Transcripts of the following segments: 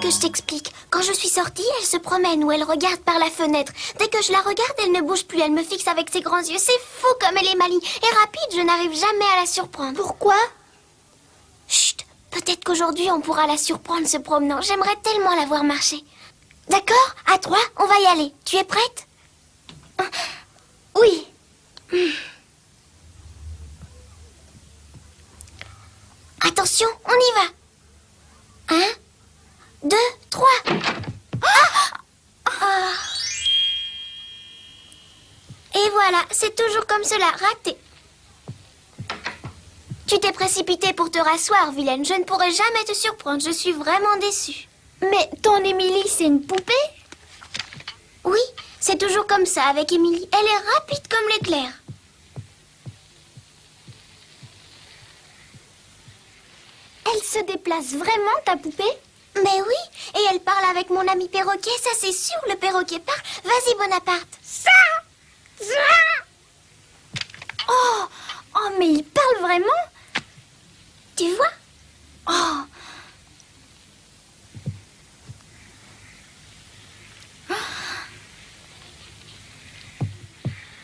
que je t'explique. Quand je suis sortie, elle se promène ou elle regarde par la fenêtre. Dès que je la regarde, elle ne bouge plus. Elle me fixe avec ses grands yeux. C'est fou comme elle est maligne et rapide. Je n'arrive jamais à la surprendre. Pourquoi? Chut, peut-être qu'aujourd'hui on pourra la surprendre se promenant. J'aimerais tellement la voir marcher. D'accord? À 3, on va y aller. Tu es prête? Oui. Attention, on y va. 1, 2, 3. Et voilà, c'est toujours comme cela, raté. Tu t'es précipitée pour te rasseoir, vilaine. Je ne pourrai jamais te surprendre. Je suis vraiment déçue. Mais ton Émilie, c'est une poupée? Oui, c'est toujours comme ça avec Émilie. Elle est rapide comme l'éclair. Elle se déplace vraiment, ta poupée? Mais oui, et elle parle avec mon ami perroquet, ça c'est sûr, le perroquet parle. Vas-y, Bonaparte. Ça! Oh, mais il parle vraiment? Tu vois? Oh.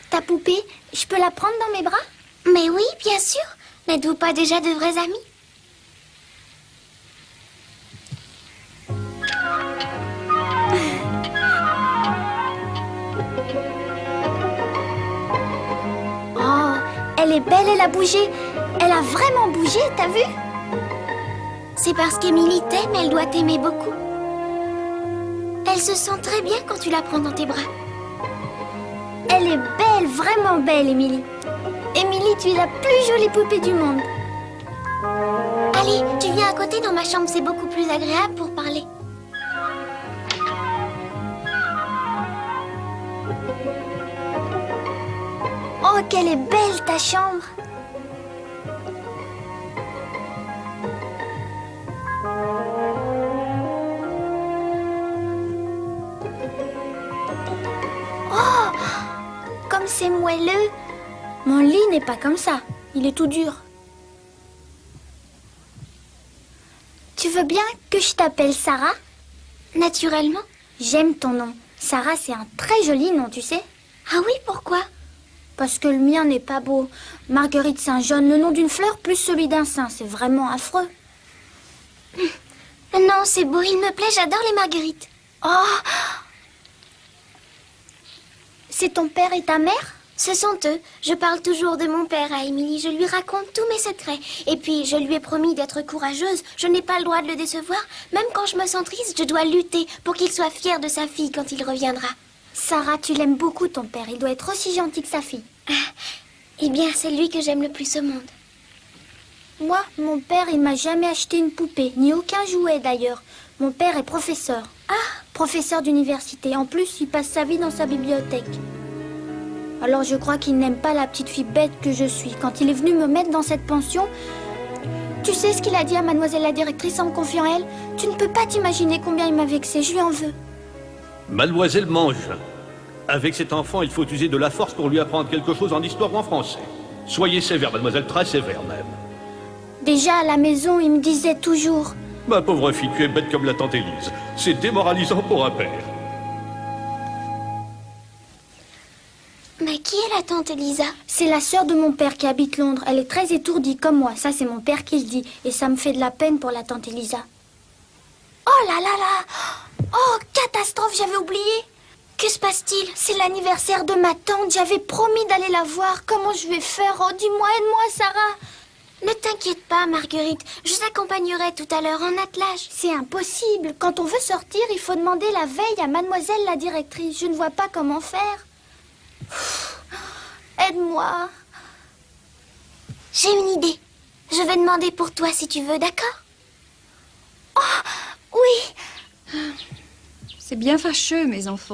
Ta poupée, je peux la prendre dans mes bras? Mais oui, bien sûr. N'êtes-vous pas déjà de vrais amis? Oh, elle est belle, elle a bougé. Elle a vraiment bougé, t'as vu? C'est parce qu'Émilie t'aime, elle doit t'aimer beaucoup. Elle se sent très bien quand tu la prends dans tes bras. Elle est belle, vraiment belle, Émilie. Émilie, tu es la plus jolie poupée du monde. Allez, tu viens à côté dans ma chambre, c'est beaucoup plus agréable pour parler. Oh, qu'elle est belle, ta chambre. Oh, comme c'est moelleux. Mon lit n'est pas comme ça. Il est tout dur. Tu veux bien que je t'appelle Sarah? Naturellement. J'aime ton nom. Sarah, c'est un très joli nom, tu sais. Ah oui, pourquoi? Parce que le mien n'est pas beau. Marguerite Saint-Jean, le nom d'une fleur plus celui d'un saint. C'est vraiment affreux. Non, c'est beau, il me plaît, j'adore les marguerites. Oh! C'est ton père et ta mère? Ce sont eux. Je parle toujours de mon père à Émilie. Je lui raconte tous mes secrets. Et puis, je lui ai promis d'être courageuse. Je n'ai pas le droit de le décevoir. Même quand je me sens triste, je dois lutter pour qu'il soit fier de sa fille quand il reviendra. Sarah, tu l'aimes beaucoup, ton père. Il doit être aussi gentil que sa fille. Eh bien, c'est lui que j'aime le plus au monde. Moi, mon père, il m'a jamais acheté une poupée, ni aucun jouet d'ailleurs. Mon père est professeur. Professeur d'université. En plus, il passe sa vie dans sa bibliothèque. Alors je crois qu'il n'aime pas la petite fille bête que je suis. Quand il est venu me mettre dans cette pension, tu sais ce qu'il a dit à mademoiselle la directrice en me confiant elle? Tu ne peux pas t'imaginer combien il m'a vexée, je lui en veux. Mademoiselle Mange, avec cet enfant, il faut user de la force pour lui apprendre quelque chose en histoire ou en français. Soyez sévère, mademoiselle, très sévère même. Déjà à la maison, il me disait toujours... Ma pauvre fille, tu es bête comme la tante Élise. C'est démoralisant pour un père. Mais qui est la tante Elisa? C'est la sœur de mon père qui habite Londres. Elle est très étourdie comme moi. Ça, c'est mon père qui le dit. Et ça me fait de la peine pour la tante Elisa. Oh là là là! Oh, catastrophe, j'avais oublié. Que se passe-t-il? C'est l'anniversaire de ma tante. J'avais promis d'aller la voir. Comment je vais faire? Oh, dis-moi, aide-moi, Sarah. Ne t'inquiète pas, Marguerite. Je t'accompagnerai tout à l'heure en attelage. C'est impossible. Quand on veut sortir, il faut demander la veille à mademoiselle la directrice. Je ne vois pas comment faire. Aide-moi. J'ai une idée. Je vais demander pour toi si tu veux, d'accord? Oh, oui. C'est bien fâcheux, mes enfants.